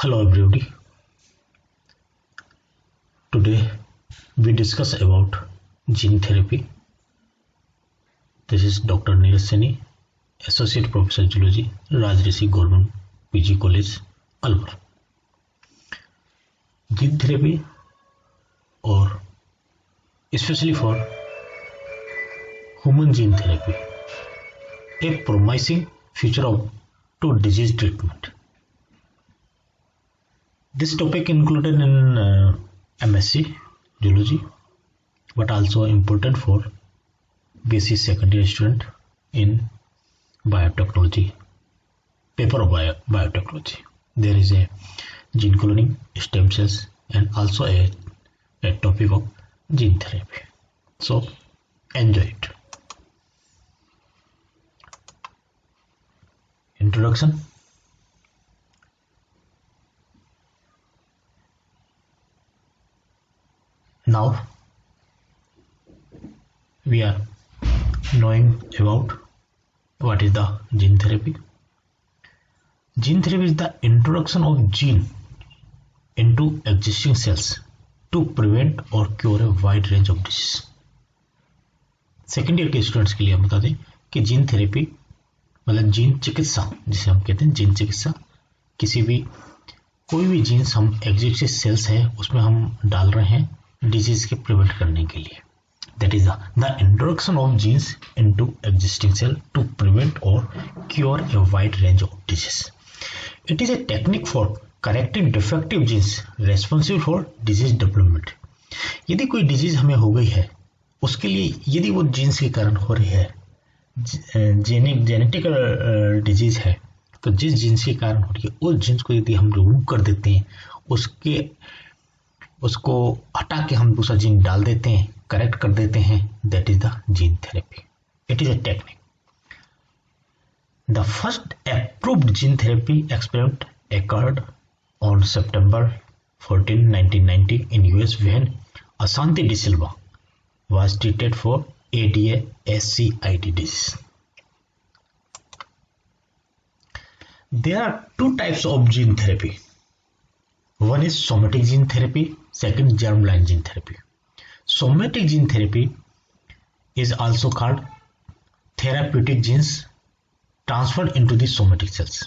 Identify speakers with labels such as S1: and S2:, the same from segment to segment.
S1: Hello everybody. Today we discuss about gene therapy. This is Dr. Neeraj Saini, Associate Professor Zoology, Rajrishi Government PG College, Alwar. Gene therapy, or especially for human gene therapy, a promising future of to disease treatment. This topic included in MSc Zoology, but also important for BSc secondary student in biotechnology, paper of biotechnology. There is a gene cloning, stem cells, and also a topic of gene therapy. So enjoy it. Introduction. Now we are knowing about what is the gene therapy. Gene therapy is the introduction of gene into existing cells to prevent or cure a wide range of disease. Second year के students के लिए हम बता दें कि gene therapy मतलब gene चिकित्सा, जिसे हम कहते हैं जीन चिकित्सा, किसी भी कोई भी जीन्स हम एग्जिस्टिंग सेल्स है उसमें हम डाल रहे हैं डिजीज के प्रिवेंट करने के लिए. That is the introduction of genes into existing cell to prevent और cure a wide range of disease. It is a technique for correcting defective genes responsible for disease development. यदि कोई disease हमें हो गई है, उसके लिए यदि वो जीन्स के कारण हो रही है, जेनेटिक डिजीज है, तो जिस जीन्स के कारण हो रही है उस जीन्स को यदि हम रिमूव कर देते हैं, उसको हटा के हम दूसरा जीन डाल देते हैं, करेक्ट कर देते हैं, that is the gene therapy. It is a technique. The first approved gene therapy experiment occurred on September 14, 1990 in US when Asante De Silva was treated for ADA-SCID disease. There are two types of gene therapy. One is somatic gene therapy, second germline gene therapy. Somatic gene therapy is also called therapeutic genes transferred into the somatic cells.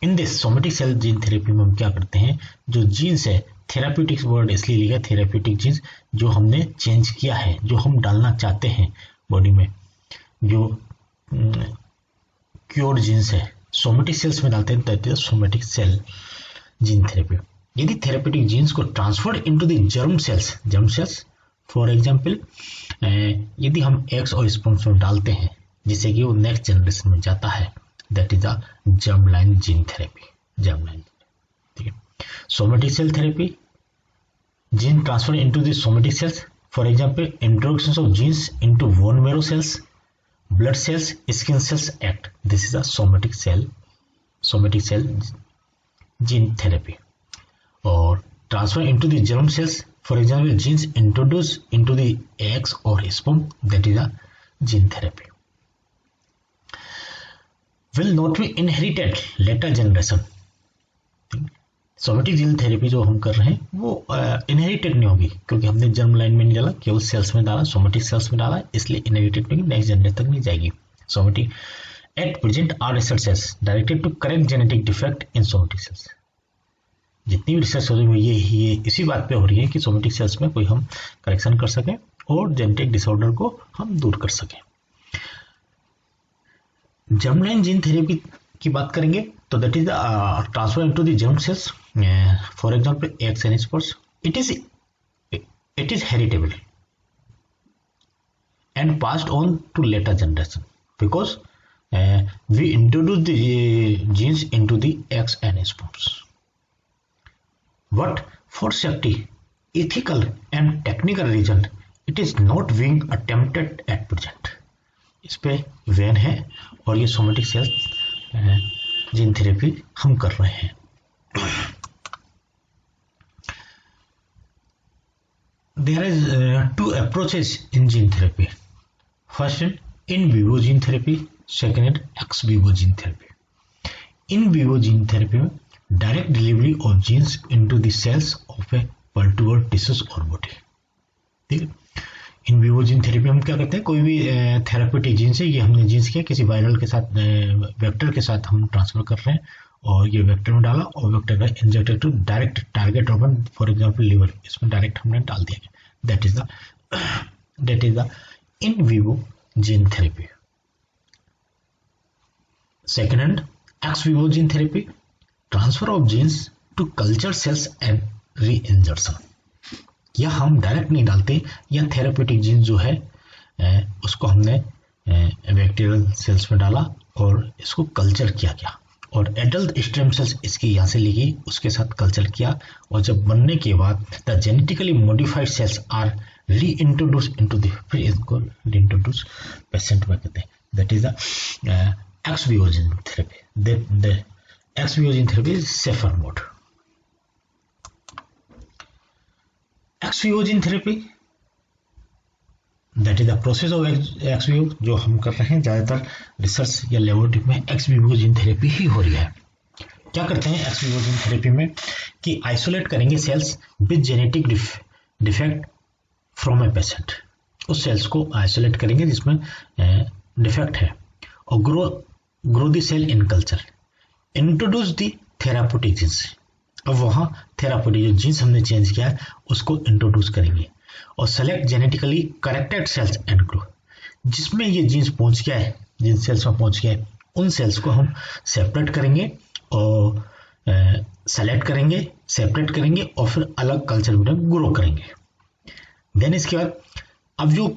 S1: In this somatic cell gene therapy में हम क्या करते हैं, जो jeans है, therapeutics word इसलिए लिखा therapeutic jeans, जो हमने चेंज किया है, जो हम डालना चाहते हैं बॉडी में, जो क्योर जीन्स है, सोमेटिक सेल्स में डालते हैं, तो सोमेटिक सेल जीन थेरेपी. यदि थेराप्यूटिक जीन्स को transferred into the germ cells for example, यदि हम एग्स और स्पर्म्स में डालते हैं जिससे कि वो नेक्स्ट जनरेशन में जाता है, that is the germline gene therapy. Germline, ठीक है. Somatic cell therapy, gene transfer into the somatic cells. For example, introduction of genes into bone marrow cells, blood cells, skin cells act. This is a somatic cell gene therapy. Or transfer into the germ cells. For example, genes introduced into the eggs or sperm. That is a gene therapy. Will not be inherited later generation. Somatic gene therapy जो हम कर रहे हैं वो inherited नहीं होगी, क्योंकि हमने जर्म लाइन में नहीं डाला, केवल सेल्स में डाला, सोमेटिक सेल्स में डाला, इसलिए इनहेरिटेड नहीं, नेक्स्ट जनरेशन तक नहीं जाएगी. Somatic at present are research cells directed to correct genetic defect in somatic cells. जितनी भी रिसर्च हो रही है ये इसी बात पे हो रही है कि सोमेटिक सेल्स में कोई हम करेक्शन कर सकें और जेनेटिक डिसऑर्डर को हम दूर कर सकें. जर्मलाइन जीन थेरेपी की बात करेंगे तो that is transfer into the germ cells. For example eggs and sperms. It is heritable and passed on to later generation because we introduce the genes into the eggs and sperms. But for safety, ethical and technical reason, it is not being attempted at present. इस पे van है और ये somatic cell gene therapy हम कर रहे हैं. There is two approaches in gene therapy. First, in vivo gene therapy. Second, ex vivo gene therapy. In vivo gene therapy में direct delivery of genes into the cells of a particular tissues और body. ठीक है, इन vivo gene therapy हम क्या करते हैं, कोई भी थेरापेटिक जीन्स है, ये हमने जीन्स किया किसी वायरल के साथ, वेक्टर के साथ हम ट्रांसफर कर रहे हैं, और ये वेक्टर में डाला और वेक्टर का injected to direct target organ, for example liver, इसमें डायरेक्ट हमने डाल दिया। That is the in vivo gene therapy. Second hand ex vivo gene therapy, transfer of genes to culture cells and reinjection. या हम direct नहीं डालते, या therapeutic gene जो है उसको हमने बैक्टीरियल सेल्स में डाला और इसको कल्चर किया गया, और एडल्ट स्टेम सेल्स इसकी यहाँ से ली गई, उसके साथ कल्चर किया, और जब बनने के बाद the genetically modified cells are reintroduce into the, फिर इसको री इंट्रोड्यूस पेशेंट में करते हैं। That is the ex vivo gene therapy. The ex vivo gene therapy is safer mode. Ex vivo gene therapy that is the process of ex vivo, जो हम कर रहे हैं ज़्यादातर रिसर्च या लेबोरेटरी में एक्स विवो जीन थेरेपी ही हो रही है। क्या करते हैं एक्स विवो जीन थेरेपी में कि आइसोलेट करेंगे cells with genetic defect from a patient, उस सेल्स को आइसोलेट करेंगे जिसमें डिफेक्ट है, और grow the cell in culture, introduce the therapeutic genes. अब वहाँ थेरापेटिक जो जीन्स हमने चेंज किया है उसको इंट्रोड्यूस करेंगे, और select genetically corrected cells and grow, जिसमें ये जीन्स पहुंच गया है, जिन सेल्स में पहुंच गया है उन सेल्स को हम सेपरेट करेंगे और सेलेक्ट करेंगे, सेपरेट करेंगे और फिर अलग कल्चर मीडियम ग्रो करेंगे। देन इसके बाद अब जो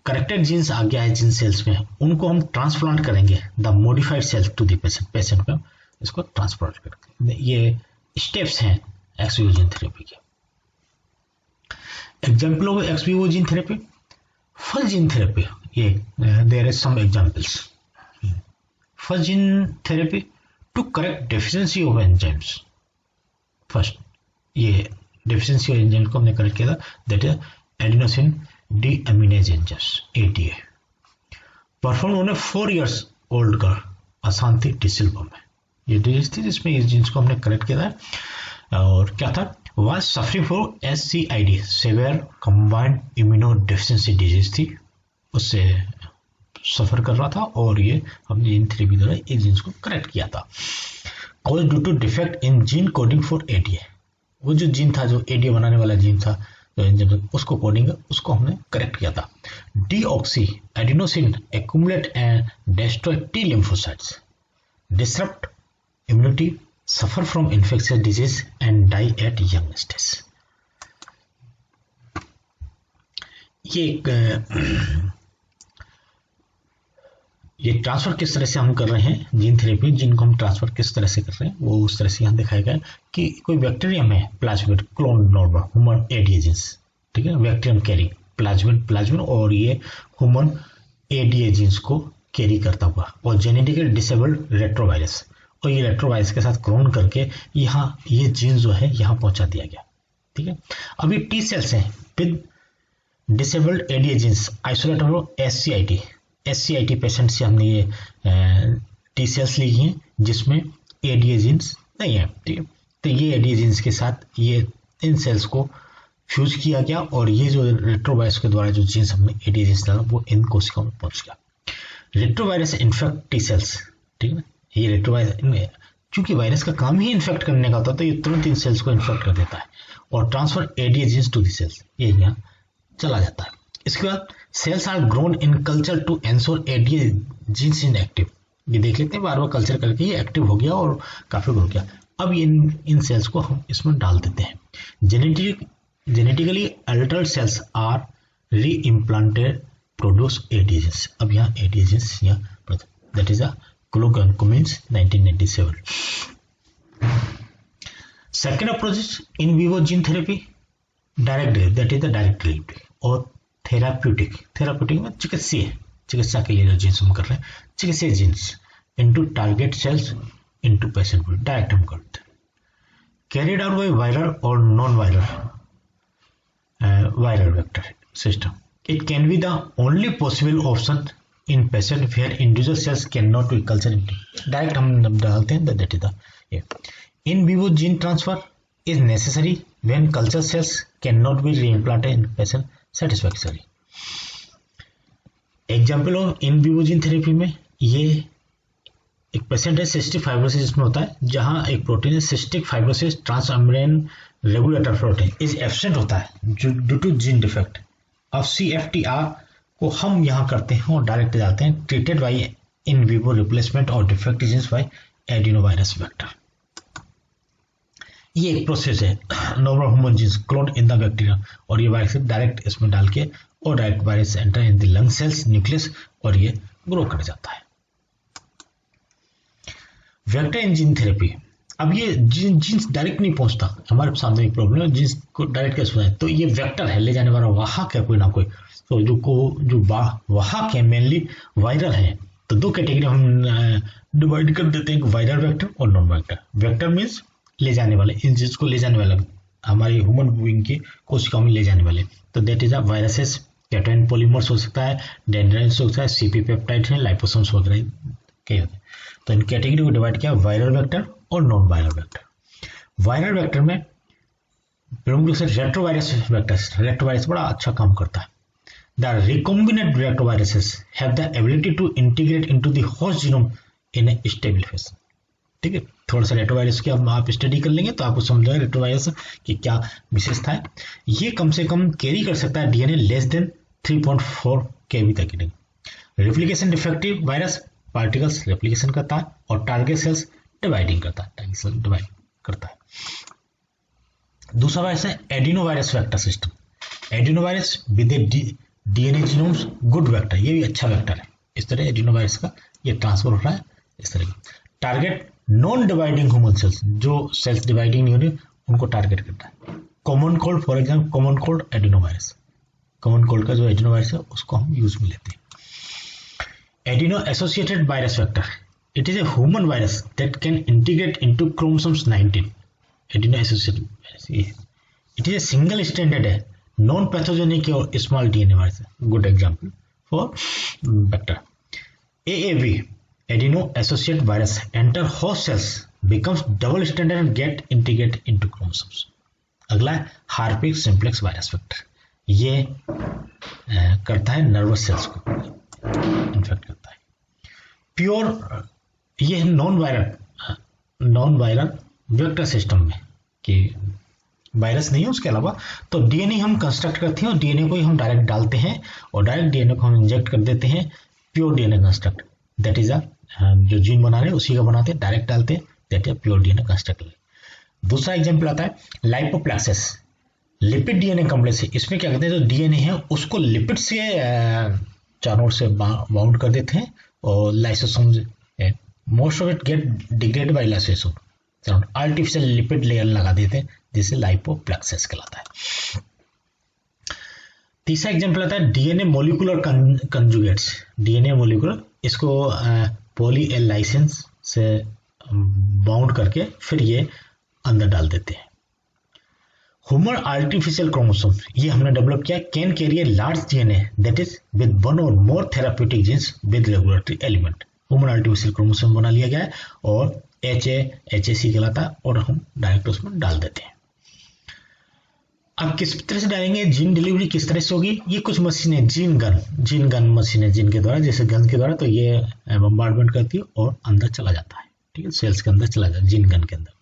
S1: करेक्टेड जीन्स आ गया है जिन सेल्स में, उनको हम ट्रांसप्लांट करेंगे the modified cells to the patient में, इसको ट्रांसप्लांट करेंगे। ये स्टेप्स हैं एक्स विवो जीन थेरेपी के। Example of ex vivo gene therapy, first gene therapy, ये there is some examples. First gene therapy to correct deficiency of enzymes. First ये deficiency of enzyme को हमने correct किया था, that is adenosine deaminase enzymes, ADA. Perform on a 4 years old girl Ashanti टिसिल्बम में, ये disease थी जिसमें इस जीन्स को हमने करेक्ट किया था। और क्या था, was suffering for SCID, severe combined immunodeficiency disease थी, उससे सफर कर रहा था, और ये हमने जीन थेरेपी द्वारा इस जीन्स को करेक्ट किया था। Cause due to defect in gene coding for ADA, वो जो जीन था जो एडीए बनाने वाला जीन था, जब उसको कोडिंग उसको हमने करेक्ट किया था। Deoxy adenosine accumulate and destroy T lymphocytes, disrupt immunity, suffer from infectious disease and die at young stage। ये ट्रांसफर किस तरह से हम कर रहे हैं जीन थेरेपी, जिनको हम ट्रांसफर किस तरह से कर रहे हैं वो उस तरह से यहाँ दिखाया गया कि कोई बैक्टीरियम है, plasmid clone normal human ADA genes, ठीक है, बैक्टीरियम कैरी प्लाज्मिड और ये ह्यूमन एडीए जीन्स को कैरी करता हुआ, और जेनेटिकली डिसेबल्ड रेट्रोवायरस, और ये रेट्रोवायरस के साथ क्लोन करके यहाँ ये जीन जो है यहाँ पहुंचा दिया गया। ठीक है, अब ये टी सेल्स हैं with disabled ADA genes isolate हो SCIT पेशेंट से हमने ये टी सेल्स ली हैं जिसमें एडीए जीन्स नहीं है। ठीक है, तो ये एडीए जीन्स के साथ ये इन सेल्स को फ्यूज किया गया, और ये जो रेट्रोवायरस के द्वारा जो जीन्स हमने एडीए जीन्स डाला वो इन कोशिकाओं में पहुंच गया। रेट्रोवायरस इन्फेक्ट टी सेल्स, ठीक है, ये रेट्रोवायरस क्योंकि वायरस का काम ही इन्फेक्ट करने का होता है तो ये तुरंत इन सेल्स को इन्फेक्ट कर देता है, और transfer ADA genes to the cells, ये यहाँ चला जाता है। इसके बाद cells are grown in culture to ensure ADA genes in active, ये देख लेते हैं बार बार कल्चर करके ये एक्टिव हो गया और काफी ग्रो किया। अब इन सेल्स को हम इसमें डाल देते हैं। जेनेटिकली अल्टर्ड सेल्स आर री इम्प्लांटेड प्रोड्यूस एडीए जीन्स, अब यहाँ एडीए जीन्स यहाँ, that is a Cummins 1997। Second approach is in vivo gene therapy, direct delivery, that is the direct delivery, और therapeutic में चिकित्सा के लिए जो जीन्स हम कर रहे हैं, चिकित्सीय genes into target cells into patient body, direct हम करते हैं। Carried out by viral or non-viral viral vector system, it can be the only possible option in patient where individual cells can not be culture into, direct हम डालते हैं that is the in vivo gene transfer is necessary when culture cells can not be reimplanted in patient satisfactory. Example of in vivo gene therapy में ये एक patient है cystic fibrosis इसमें होता है, जहां एक प्रोटीन है cystic fibrosis transmembrane regulator protein is absent होता है ड्यू टू जीन डिफेक्ट। अब CFTR को हम यहाँ करते हैं और डायरेक्ट जाते हैं treated by in vivo replacement और defect genes by adenovirus vector. ये एक प्रोसेस है, normal human genes clone in the bacteria, और ये वायरस डायरेक्ट इसमें डाल के और direct virus enter in the lung cells nucleus और ये ग्रो कर जाता है। वेक्टर इन जीन थेरेपी, अब ये जीन्स डायरेक्ट नहीं पहुंचता, हमारे सामने एक प्रॉब्लम है, जीन्स को डायरेक्ट कैसे पहुंचाए, तो ये वेक्टर है, ले जाने वाला वाहक है कोई ना कोई, तो जो वाहक है मेनली वायरल है। तो दो कैटेगरी हम डिवाइड कर देते हैं, वायरल वेक्टर और नॉन वेक्टर। वेक्टर मीन्स ले जाने वाले, इन जीन्स को ले जाने वाला, हमारी ह्यूमन बीइंग की कोशिकाओं में ले जाने वाले, तो that is a viruses, cation polymers हो सकता है, डेंड्राइट्स हो सकता है, CP पेप्टाइड है, लाइपोसोम्स वगैरह कई होते हैं। तो इन कैटेगरी को डिवाइड किया वायरल वेक्टर और non viral vector. Viral vector में प्रमुख रूप से रेट्रोवायरस वेक्टर, रेट्रोवायरस बड़ा अच्छा काम करता है। The recombinant retroviruses have the ability to integrate into the host genome in a stable phase. ठीक है, थोड़ा सा रेट्रोवायरस की आप स्टडी कर लेंगे तो आपको समझ जाएगा रेट्रोवायरस की क्या विशेषता है। ये कम से कम कैरी कर सकता है DNA लेस देन 3.4 KB तक की। Replication defective virus particles replication करता है और टारगेट सेल्स डिवाइडिंग करता है, टारगेट सेल डिवाइड करता है। दूसरा वायरस है adenovirus vector system. Adenovirus with DNA genomes good vector, ये भी अच्छा वेक्टर है। इस तरह एडिनोवायरस का ये ट्रांसफर हो रहा है इस तरह का। Target non dividing human cells, जो सेल्स डिवाइडिंग नहीं हो रही उनको टारगेट करता है। Common cold, for example common cold adenovirus, common cold का जो एडिनोवायरस है उसको हम यूज में लेते हैं। Adeno associated virus vector, it is a human virus that can integrate into chromosomes 19। Adeno associated virus ये it is a single standard है, नॉन पैथोजेनिक और small DNA virus, good example for vector. AAV Adeno associated virus enter host cells, becomes double stranded and get integrated into chromosomes। अगला है Harpic simplex virus vector, ये करता है nervous sales को infect करता है। Pure, ये है नॉन वायरल वेक्टर सिस्टम में कि वायरस नहीं है उसके अलावा, तो DNA हम कंस्ट्रक्ट करते हैं और DNA को ही हम डायरेक्ट डालते हैं और डायरेक्ट DNA को हम इंजेक्ट कर देते हैं। Pure DNA construct, that is जो जीन बना रहे हैं उसी का बनाते हैं, डायरेक्ट डालते हैं, that is pure DNA construct. दूसरा एग्जांपल आता है लाइपोप्लेक्सिस, लिपिड DNA कॉम्प्लेक्स है। इसमें क्या करते हैं, जो DNA है उसको लिपिड से चारों ओर से बाउंड कर देते हैं और lysosome, most of it get degraded by lysosome, artificial lipid layer लगा देते हैं जिसे लाइपोप्लेक्सिस कहलाता है। तीसरा एग्जांपल आता है DNA molecular conjugates. DNA molecular, इसको पॉली एल लाइसेंस से बाउंड करके फिर ये अंदर डाल देते हैं। ह्यूमन आर्टिफिशियल क्रोमोसोम, ये हमने डेवलप किया, can carry a large DNA that is with one और more therapeutic genes with regulatory element. Human artificial chromosome बना लिया गया है और HAC कहलाता है और हम डायरेक्ट उसमें डाल देते हैं। अब किस तरह से डालेंगे, जीन डिलीवरी किस तरह से होगी, ये कुछ मशीनें, जीन गन मशीनें, जिन के द्वारा, जैसे गन के द्वारा, तो ये बम्बार्डमेंट करती है और अंदर चला जाता है। ठीक है, सेल्स के अंदर चला जाता है जीन गन के अंदर।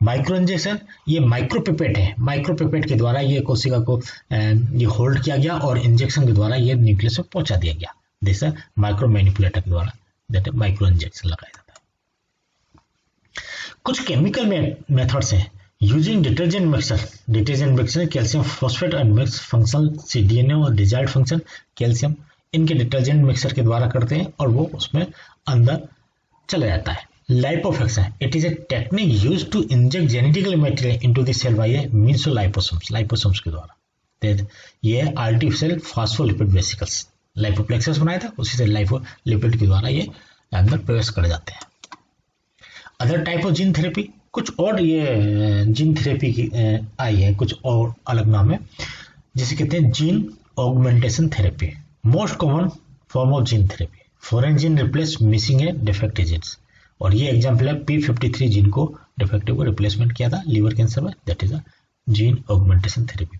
S1: माइक्रो इंजेक्शन, ये माइक्रोपिपेट है, माइक्रोपिपेट के द्वारा ये कोशिका को ये होल्ड किया गया और इंजेक्शन के द्वारा ये न्यूक्लियस में पहुंचा दिया गया, जैसे माइक्रो मैनिपुलेटर के द्वारा, दैट है माइक्रो इंजेक्शन लगाया जाता है। कुछ केमिकल मेथड्स हैं, using detergent mixer, calcium phosphate and mix function CDNA और डिजायर्ड फंक्शन कैल्शियम, इनके डिटर्जेंट मिक्सर के द्वारा करते हैं और वो उसमें अंदर चला जाता है। Lipofection, it is a technique use to inject genetical material into the cell by liposomes के द्वारा। ये आर्टिफिशियल फॉस्फोलिपिड वेसिकल्स, लाइपोप्लेक्सस बनाया था, उसी से लाइपोलिपिड के द्वारा ये अंदर प्रवेश कर जाते हैं। Other type of gene therapy, कुछ और ये जीन थेरेपी की आई है, कुछ और अलग नाम है, जिसे कहते हैं gene augmentation therapy. Most common form of gene therapy, foreign gene replace missing a defective genes, और ये एग्जाम्पल है P53 जीन को डिफेक्टिव को रिप्लेसमेंट किया था लिवर कैंसर में, that is a gene augmentation therapy.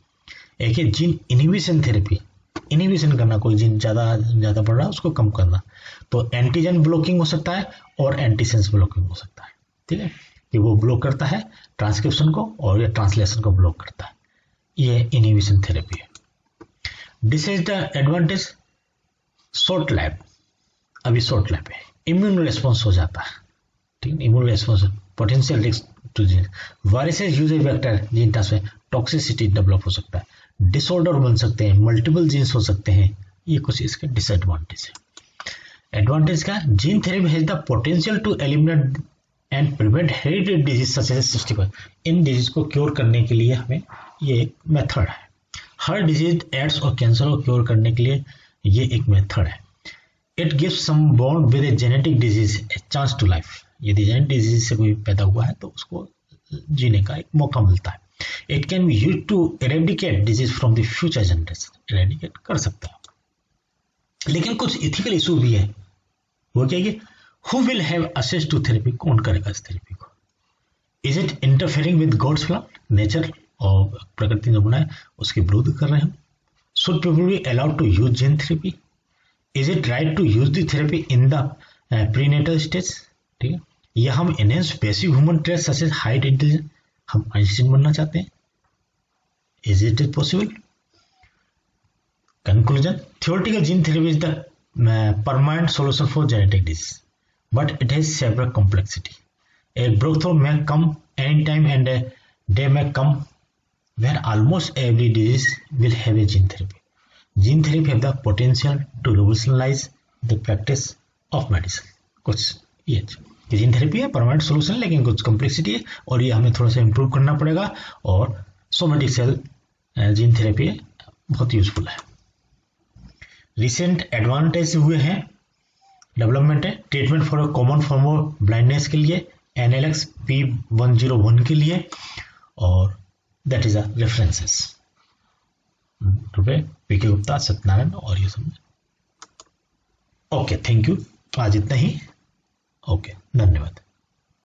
S1: एक है जीन इनहिबिशन थेरेपी, इनहिबिशन करना, कोई जीन ज्यादा बढ़ रहा है उसको कम करना, तो एंटीजन ब्लॉकिंग हो सकता है और एंटीसेंस ब्लॉकिंग हो सकता है, ठीक है, कि वो ब्लॉक करता है ट्रांसक्रिप्शन को और ये ट्रांसलेशन को ब्लॉक करता है, ये इनहिबिशन थेरेपी है। This is the advantage short life, अभी शॉर्ट लाइफ है, इम्यून रिस्पॉन्स हो जाता है, ठीक है, immune response, potential risk to gene, viruses use a vector gene transfer, toxicity develop हो सकता है, डिसऑर्डर बन सकते हैं, मल्टीपल जीन्स हो सकते हैं, ये कुछ इसके डिसएडवांटेज है। एडवांटेज का, gene therapy has the potential to eliminate and prevent hereditary disease such as cystic, इन डिजीज को क्योर करने के लिए हमें ये एक मेथड है। हर डिजीज एड्स और कैंसर को क्योर करने के लिए ये एक मेथड है। It gives some bond with a genetic disease a chance to life, यदि जेनेटिक डिजीज से कोई पैदा हुआ है तो उसको जीने का एक मौका मिलता है। It can be used to eradicate disease from the future generation, eradicate कर सकता है। लेकिन कुछ इथिकल इशू भी है, वो क्या है, who will have access to therapy, कौन करेगा इस थेरेपी को, is it interfering with God's plan, nature और प्रकृति ने बनाया उसके विरुद्ध कर रहे हैं। Should people be allowed to use gene therapy, is it right to use the therapy in the prenatal stage, ठीक है, या हम enhance basic human trait such as height intelligence, हम आइंस्टीन बनना चाहते हैं, is it possible. Conclusion, theoretical gene therapy is the permanent solution for genetic disease, but it has several complexity. A breakthrough may come anytime and a day may come where almost every disease will have a gene therapy. Gene therapy have the potential to revolutionize the practice of medicine. कुछ ये gene therapy है, permanent solution, लेकिन कुछ complexity है और ये हमें थोड़ा सा इम्प्रूव करना पड़ेगा, और सोमेटिक सेल जीन थेरेपी है, बहुत यूजफुल है। रिसेंट एडवांटेज हुए हैं, डेवलपमेंट है, treatment for a common form of blindness के लिए, NLX P101 के लिए, और that is a references PK Gupta, Satyanarayan और ये सब। ओके, थैंक यू, आज इतना ही। ओके, धन्यवाद।